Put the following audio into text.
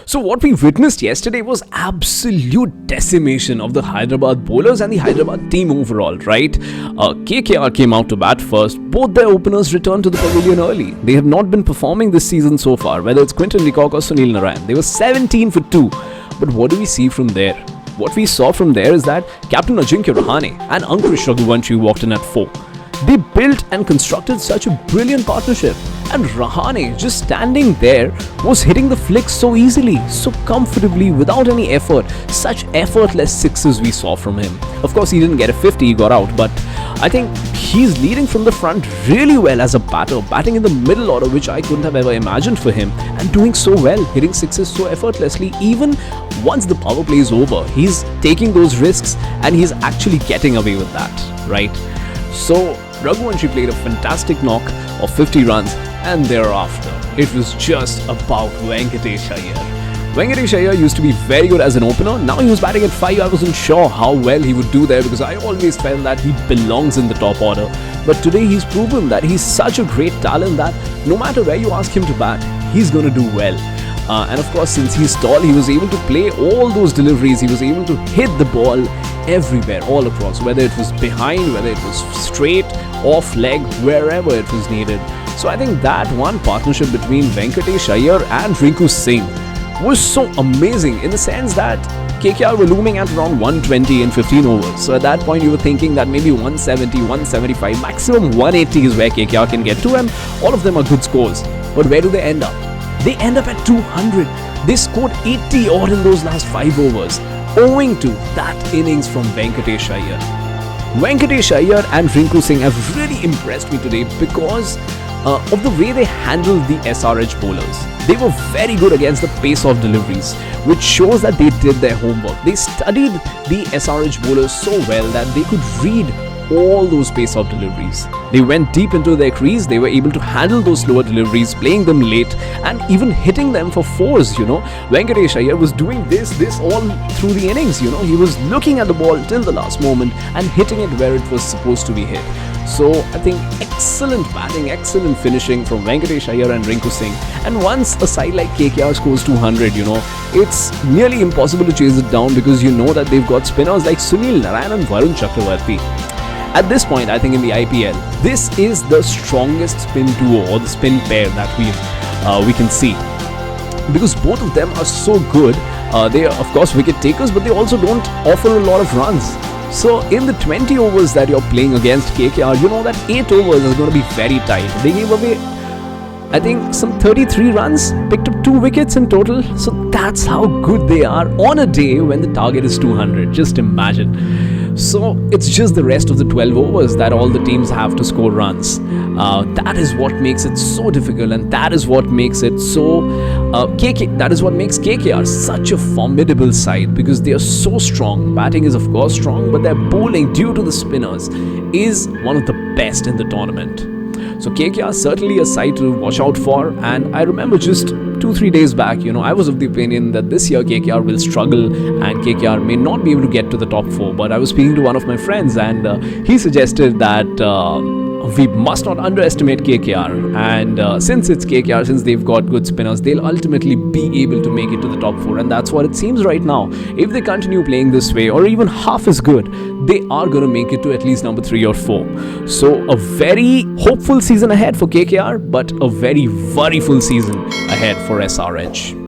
So what we witnessed yesterday was absolute decimation of the Hyderabad bowlers and the Hyderabad team overall, right? KKR came out to bat first. Both their openers returned to the pavilion early. They have not been performing this season so far, whether it's Quinton de Kock or Sunil Narine. They were 17 for 2. But what do we see from there? What we saw from there is that Captain Ajinkya Rahane and Ankush Raghuvanshi walked in at 4. They built and constructed such a brilliant partnership. And Rahane, just standing there, was hitting the flicks so easily, so comfortably, without any effort. Such effortless sixes we saw from him. Of course, he didn't get a 50, he got out. But I think he's leading from the front really well as a batter, batting in the middle order, which I couldn't have ever imagined for him. And doing so well, hitting sixes so effortlessly. Even once the power play is over, he's taking those risks and he's actually getting away with that, right? So Raghuvanshi played a fantastic knock of 50 runs, and thereafter it was just about Venkatesh Iyer. Venkatesh Iyer used to be very good as an opener. Now he was batting at 5. I wasn't sure how well he would do there because I always felt that he belongs in the top order. But today he's proven that he's such a great talent that no matter where you ask him to bat, he's going to do well. And of course, since he's tall, he was able to play all those deliveries. He was able to hit the ball everywhere, all across, whether it was behind, whether it was straight, off leg, wherever it was needed. So I think that one partnership between Venkatesh Iyer and Rinku Singh was so amazing in the sense that KKR were looming at around 120 in 15 overs. So at that point, you were thinking that maybe 170, 175, maximum 180 is where KKR can get to, and all of them are good scores. But where do they end up? They end up at 200. They scored 80 odd in those last 5 overs, owing to that innings from Venkatesh Iyer. Venkatesh Iyer and Rinku Singh have really impressed me today because of the way they handled the SRH bowlers. They were very good against the pace-off deliveries, which shows that they did their homework. They studied the SRH bowlers so well that they could read all those pace-off deliveries. They went deep into their crease. They were able to handle those slower deliveries, playing them late and even hitting them for 4s, Venkatesh Iyer was doing this all through the innings, He was looking at the ball till the last moment and hitting it where it was supposed to be hit. So I think excellent batting, excellent finishing from Venkatesh Iyer and Rinku Singh. And once a side like KKR scores 200, it's nearly impossible to chase it down because you know that they've got spinners like Sunil, Narine and Varun Chakravarthy. At this point, I think in the IPL, this is the strongest spin duo or the spin pair that we can see. Because both of them are so good. They are, of course, wicket takers, but they also don't offer a lot of runs. So in the 20 overs that you're playing against KKR, you know that 8 overs is going to be very tight. They gave away, I think, some 33 runs, picked up 2 wickets in total. So that's how good they are on a day when the target is 200. Just imagine. So it's just the rest of the 12 overs that all the teams have to score runs. That is what makes it so difficult, and that is what makes it so that is what makes KKR such a formidable side because they are so strong. Batting is of course strong, but their bowling due to the spinners is one of the best in the tournament. So KKR certainly a side to watch out for, and I remember just 2-3 days back, I was of the opinion that this year KKR will struggle and KKR may not be able to get to the top 4. But I was speaking to one of my friends and he suggested that we must not underestimate KKR. And since it's KKR, since they've got good spinners, they'll ultimately be able to make it to the top 4. And that's what it seems right now. If they continue playing this way or even half as good, they are going to make it to at least number 3 or 4. So a very hopeful season ahead for KKR, but a very worryful season ahead for SRH.